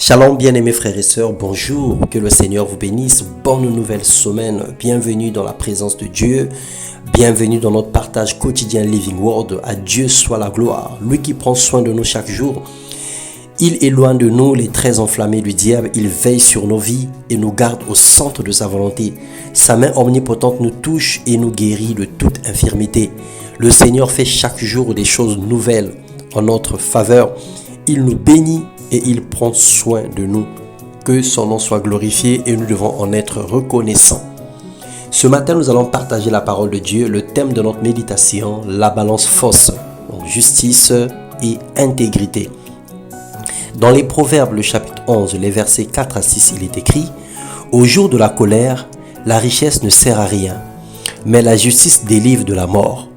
Shalom bien-aimés frères et sœurs, bonjour, que le Seigneur vous bénisse, bonne nouvelle semaine, bienvenue dans la présence de Dieu, bienvenue dans notre partage quotidien Living Word, à Dieu soit la gloire, lui qui prend soin de nous chaque jour. Il éloigne de nous les traits enflammés du diable, il veille sur nos vies et nous garde au centre de sa volonté. Sa main omnipotente nous touche et nous guérit de toute infirmité. Le Seigneur fait chaque jour des choses nouvelles en notre faveur, il nous bénit et il prend soin de nous. Que son nom soit glorifié et nous devons en être reconnaissants. Ce matin, nous allons partager la parole de Dieu. Le thème de notre méditation, la balance fausse, donc justice et intégrité. Dans les Proverbes, le chapitre 11, les versets 4 à 6, il est écrit « Au jour de la colère, la richesse ne sert à rien, mais la justice délivre de la mort.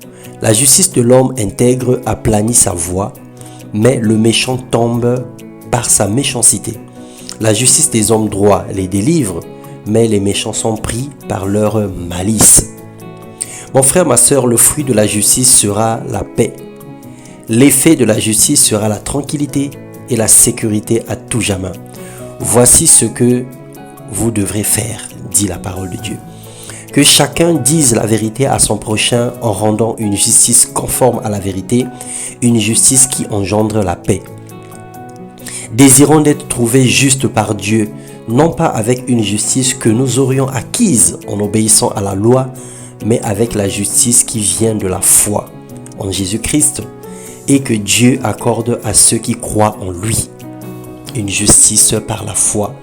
La justice de l'homme intègre aplanit sa voie, mais le méchant tombe par sa méchanceté. La justice des hommes droits les délivre, mais les méchants sont pris par leur malice. » Mon frère, ma sœur, le fruit de la justice sera la paix. L'effet de la justice sera la tranquillité et la sécurité à tout jamais. Voici ce que vous devrez faire, dit la parole de Dieu. Que chacun dise la vérité à son prochain en rendant une justice conforme à la vérité, une justice qui engendre la paix. Désirons d'être trouvés justes par Dieu, non pas avec une justice que nous aurions acquise en obéissant à la loi, mais avec la justice qui vient de la foi en Jésus-Christ et que Dieu accorde à ceux qui croient en lui. Une justice par la foi.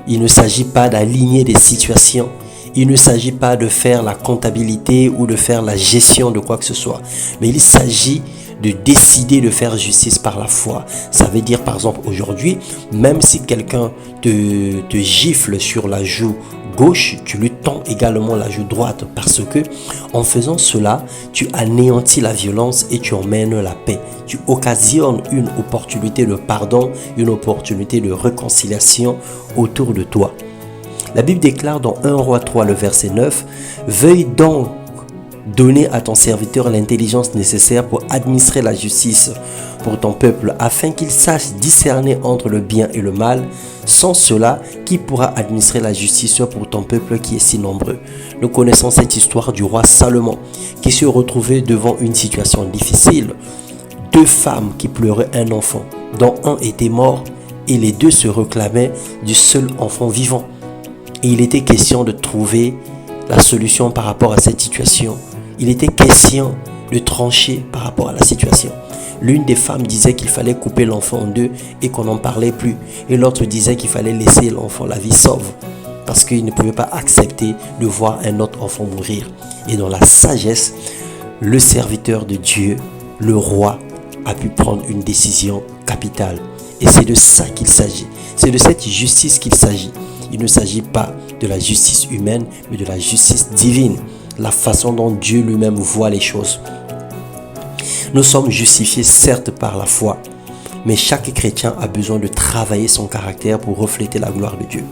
Il ne s'agit pas d'aligner des situations. Il ne s'agit pas de faire la comptabilité ou de faire la gestion de quoi que ce soit. Mais il s'agit de décider de faire justice par la foi. Ça veut dire par exemple aujourd'hui, même si quelqu'un te gifle sur la joue gauche, tu lui tends également la joue droite parce que en faisant cela, tu anéantis la violence et tu emmènes la paix. Tu occasionnes une opportunité de pardon, une opportunité de réconciliation autour de toi. La Bible déclare dans 1 Roi 3, le verset 9, « Veuille donc donner à ton serviteur l'intelligence nécessaire pour administrer la justice pour ton peuple, afin qu'il sache discerner entre le bien et le mal. Sans cela, qui pourra administrer la justice pour ton peuple qui est si nombreux ?» Nous connaissons cette histoire du roi Salomon, qui se retrouvait devant une situation difficile. Deux femmes qui pleuraient un enfant, dont un était mort, et les deux se réclamaient du seul enfant vivant. Et il était question de trouver la solution par rapport à cette situation. Il était question de trancher par rapport à la situation. L'une des femmes disait qu'il fallait couper l'enfant en deux et qu'on n'en parlait plus. Et l'autre disait qu'il fallait laisser l'enfant la vie sauve parce qu'il ne pouvait pas accepter de voir un autre enfant mourir. Et dans la sagesse, le serviteur de Dieu, le roi, a pu prendre une décision capitale. Et c'est de ça qu'il s'agit. C'est de cette justice qu'il s'agit. Il ne s'agit pas de la justice humaine, mais de la justice divine. La façon dont Dieu lui-même voit les choses. Nous sommes justifiés certes par la foi, mais chaque chrétien a besoin de travailler son caractère pour refléter la gloire de Dieu.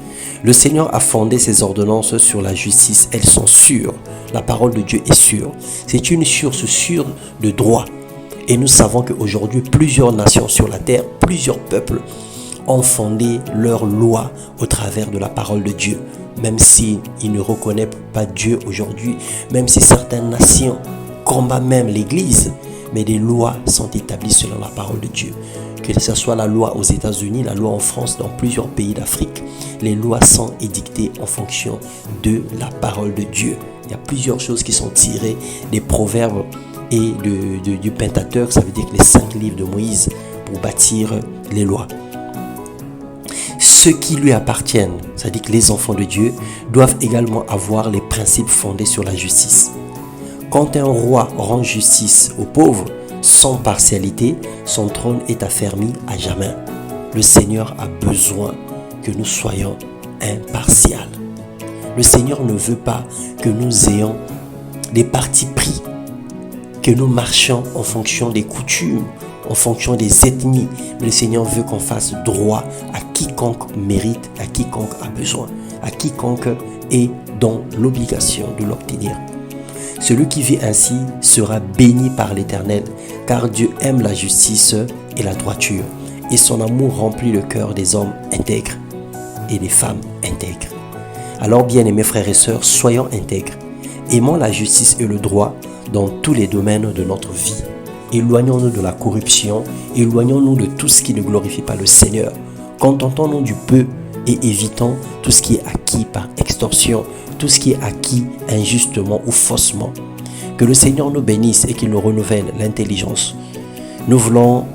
Le Seigneur a fondé ses ordonnances sur la justice. Elles sont sûres. La parole de Dieu est sûre. C'est une source sûre de droit. Et nous savons qu'aujourd'hui, plusieurs nations sur la terre, plusieurs peuples ont fondé leur loi au travers de la parole de Dieu. Même s'ils ne reconnaissent pas Dieu aujourd'hui, même si certaines nations combattent même l'Église, mais des lois sont établies selon la parole de Dieu. Que ce soit la loi aux États-Unis, la loi en France, dans plusieurs pays d'Afrique, les lois sont édictées en fonction de la parole de Dieu. Il y a plusieurs choses qui sont tirées des proverbes et du Pentateuque, ça veut dire que les 5 livres de Moïse pour bâtir les lois. Ceux qui lui appartiennent, c'est-à-dire que les enfants de Dieu, doivent également avoir les principes fondés sur la justice. Quand un roi rend justice aux pauvres, sans partialité, son trône est affermi à jamais. Le Seigneur a besoin que nous soyons impartials. Le Seigneur ne veut pas que nous ayons des partis pris, que nous marchions en fonction des coutumes, en fonction des ethnies. Mais le Seigneur veut qu'on fasse droit à quiconque mérite, à quiconque a besoin, à quiconque est dans l'obligation de l'obtenir. Celui qui vit ainsi sera béni par l'Éternel, car Dieu aime la justice et la droiture. et son amour remplit le cœur des hommes intègres et des femmes intègres. Alors bien-aimés frères et sœurs, soyons intègres. Aimons la justice et le droit dans tous les domaines de notre vie. Éloignons-nous de la corruption, éloignons-nous de tout ce qui ne glorifie pas le Seigneur. Contentons-nous du peu et évitons tout ce qui est acquis par extorsion, tout ce qui est acquis injustement ou faussement. Que le Seigneur nous bénisse et qu'il nous renouvelle l'intelligence. Nous voulons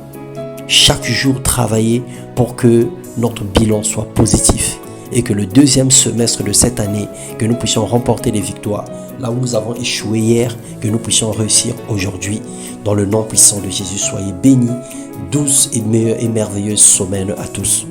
chaque jour travailler pour que notre bilan soit positif et que le deuxième semestre de cette année, que nous puissions remporter des victoires. Là où nous avons échoué hier, que nous puissions réussir aujourd'hui. Dans le nom puissant de Jésus, soyez bénis. Douce et merveilleuse semaine à tous.